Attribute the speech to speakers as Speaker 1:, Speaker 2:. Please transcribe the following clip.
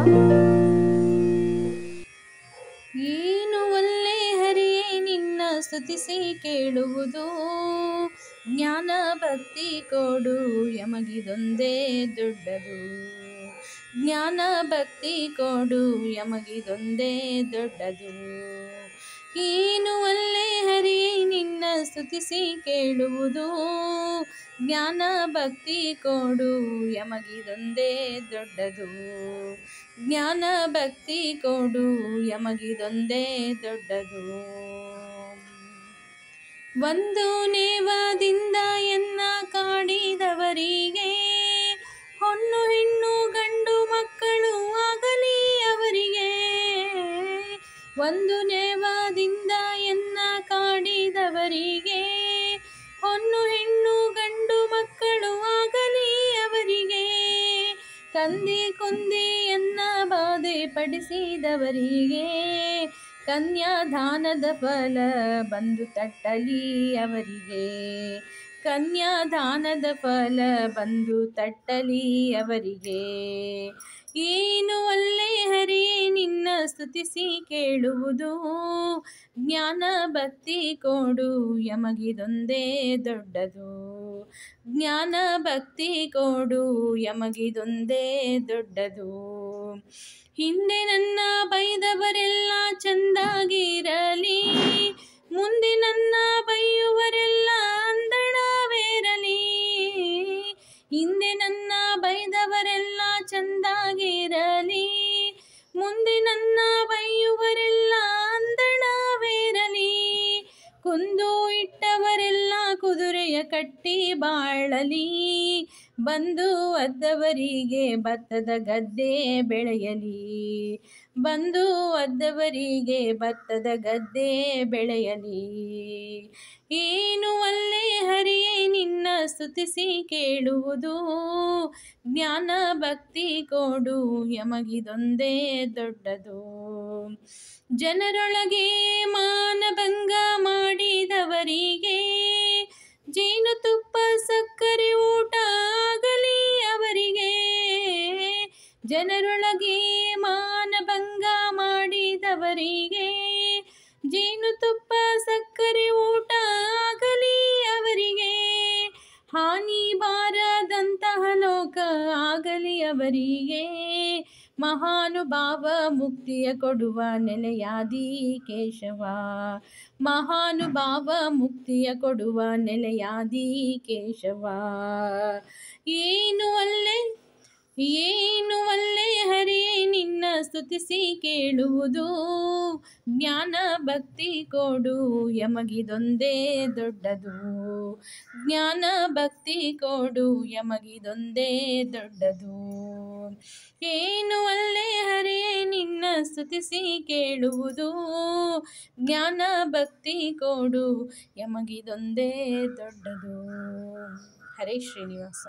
Speaker 1: ಏನು ಒಲ್ಲೆ ಹರಿಯೇ ನಿನ್ನ ಸ್ತುತಿಸಿ ಕೇಳುವುದು, ಜ್ಞಾನ ಭಕ್ತಿ ಕೊಡು ಯಮಗಿದೊಂದೇ ದೊಡ್ಡದು. ಜ್ಞಾನ ಭಕ್ತಿ ಕೊಡು ಯಮಗಿದೊಂದೇ ದೊಡ್ಡದು. ಏನು ಒಲ್ಲೆ ಹರಿಯೇ ನಿನ್ನ ಸ್ತುತಿಸಿ ಕೇಳುವುದು, ಜ್ಞಾನ ಭಕ್ತಿ ಕೊಡು ಯಮಗಿದೊಂದೇ ದೊಡ್ಡದು. ಜ್ಞಾನ ಭಕ್ತಿ ಕೊಡು ಯಮಗಿದೊಂದೇ ದೊಡ್ಡದು. ಒಂದು ನೇವದಿಂದ ಎನ್ನ ಕಾಡಿದವರಿಗೆ, ಹೊನ್ನು ಹೆಣ್ಣು ಗಂಡು ಮಕ್ಕಳು ಆಗಲಿ ಅವರಿಗೆ. ಒಂದು ನೇವದಿಂದ ಎನ್ನ ಕಾಡಿದವರಿಗೆ, ಹೊನ್ನು ಹೆಣ್ಣು ಗಂಡು ಮಕ್ಕಳು ಆಗಲಿ ಅವರಿಗೆ. ತಂದೆ ಕೊಂದಿ ಎನ್ನ ಬಾಧೆ ಪಡಿಸಿದವರಿಗೆ, ಕನ್ಯಾದಾನದ ಫಲ ಬಂದು ತಟ್ಟಲಿ ಅವರಿಗೆ. ಕನ್ಯಾದಾನದ ಫಲ ಬಂದು ತಟ್ಟಲಿ ಅವರಿಗೆ. ಏನು ಒಲ್ಲೆ ಹರಿಯೇ ನಿನ್ನ ಸ್ತುತಿಸಿ ಕೇಳುವುದು, ಜ್ಞಾನ ಭಕ್ತಿ ಕೊಡು ಯಮಗಿದೊಂದೇ ದೊಡ್ಡದು. ಜ್ಞಾನ ಭಕ್ತಿ ಕೊಡು ಯಮಗಿದೊಂದೇ ದೊಡ್ಡದು. ಹಿಂದೆ ನನ್ನ ಬೈದವರೆಲ್ಲ ಚಂದಾಗಿರಲಿ, ಮುಂದೆ ನನ್ನ ಬೈಯುವರೆಲ್ಲ ಅಂದಣವೇರಲಿ. ಹಿಂದೆ ನನ್ನ ಬೈದವರೆಲ್ಲ ಚಂದಾಗಿರಲಿ, ಮುಂದೆ ನನ್ನ ಬೈಯುವರೆಲ್ಲ ಅಂದಣವೇರಲಿ. ಕುಂದು ಇಟ್ಟವರೆಲ್ಲ ಕುದುರೆಯ ಕಟ್ಟಿ ಬಾಳಲಿ, ಬಂದು ಒದ್ದವರಿಗೆ ಭತ್ತದ ಗದ್ದೆ ಬೆಳೆಯಲಿ. ಬಂದು ಒದ್ದವರಿಗೆ ಭತ್ತದ ಗದ್ದೆ ಬೆಳೆಯಲಿ. ಏನು ಒಲ್ಲೆ ಹರಿಯೇ ನಿನ್ನ ಸ್ತುತಿಸಿ ಕೇಳುವುದು, ಜ್ಞಾನ ಭಕ್ತಿ ಕೊಡು ಯಮಗಿದೊಂದೇ ದೊಡ್ಡದು. ಜನರೊಳಗೆ ಮಾನಭಂಗ ಮಾಡಿದವರಿಗೆ, ಜೇನುತುಪ್ಪ ಸಕ್ಕರೆ ಊಟ ಆಗಲಿ ಅವರಿಗೆ. ಜನರೊಳಗೆ ಮಾನಭಂಗ ಮಾಡಿದವರಿಗೆ, ಜೇನುತುಪ್ಪ ಸಕ್ಕರೆ ಊಟ ಆಗಲಿ ಅವರಿಗೆ. ಹಾನಿ ಬಾರದಂತಹ ಲೋಕ ಆಗಲಿ ಅವರಿಗೆ. ಮಹಾನುಭಾವ ಮುಕ್ತಿಯ ಕೊಡುವ ನೆಲೆಯಾದಿ ಕೇಶವ. ಮಹಾನುಭಾವ ಮುಕ್ತಿಯ ಕೊಡುವ ನೆಲೆಯಾದಿ ಕೇಶವ. ಏನು ಒಲ್ಲೆ ಹರಿಯೇ ನಿನ್ನ ಸ್ತುತಿಸಿ ಕೇಳುವುದು, ಜ್ಞಾನ ಭಕ್ತಿ ಕೊಡು ಯಮಗಿದೊಂದೇ ದೊಡ್ಡದು. ಜ್ಞಾನ ಭಕ್ತಿ ಕೊಡು ಯಮಗಿದೊಂದೇ ದೊಡ್ಡದು. ಏನು ಒಲ್ಲೆ ಹರಿಯೇ ನಿನ್ನ ಸ್ತುತಿಸಿ ಕೇಳುವುದು, ಜ್ಞಾನ ಭಕ್ತಿ ಕೊಡು ಯಮಗಿದೊಂದೇ ದೊಡ್ಡದು. ಹರೇ ಶ್ರೀನಿವಾಸ.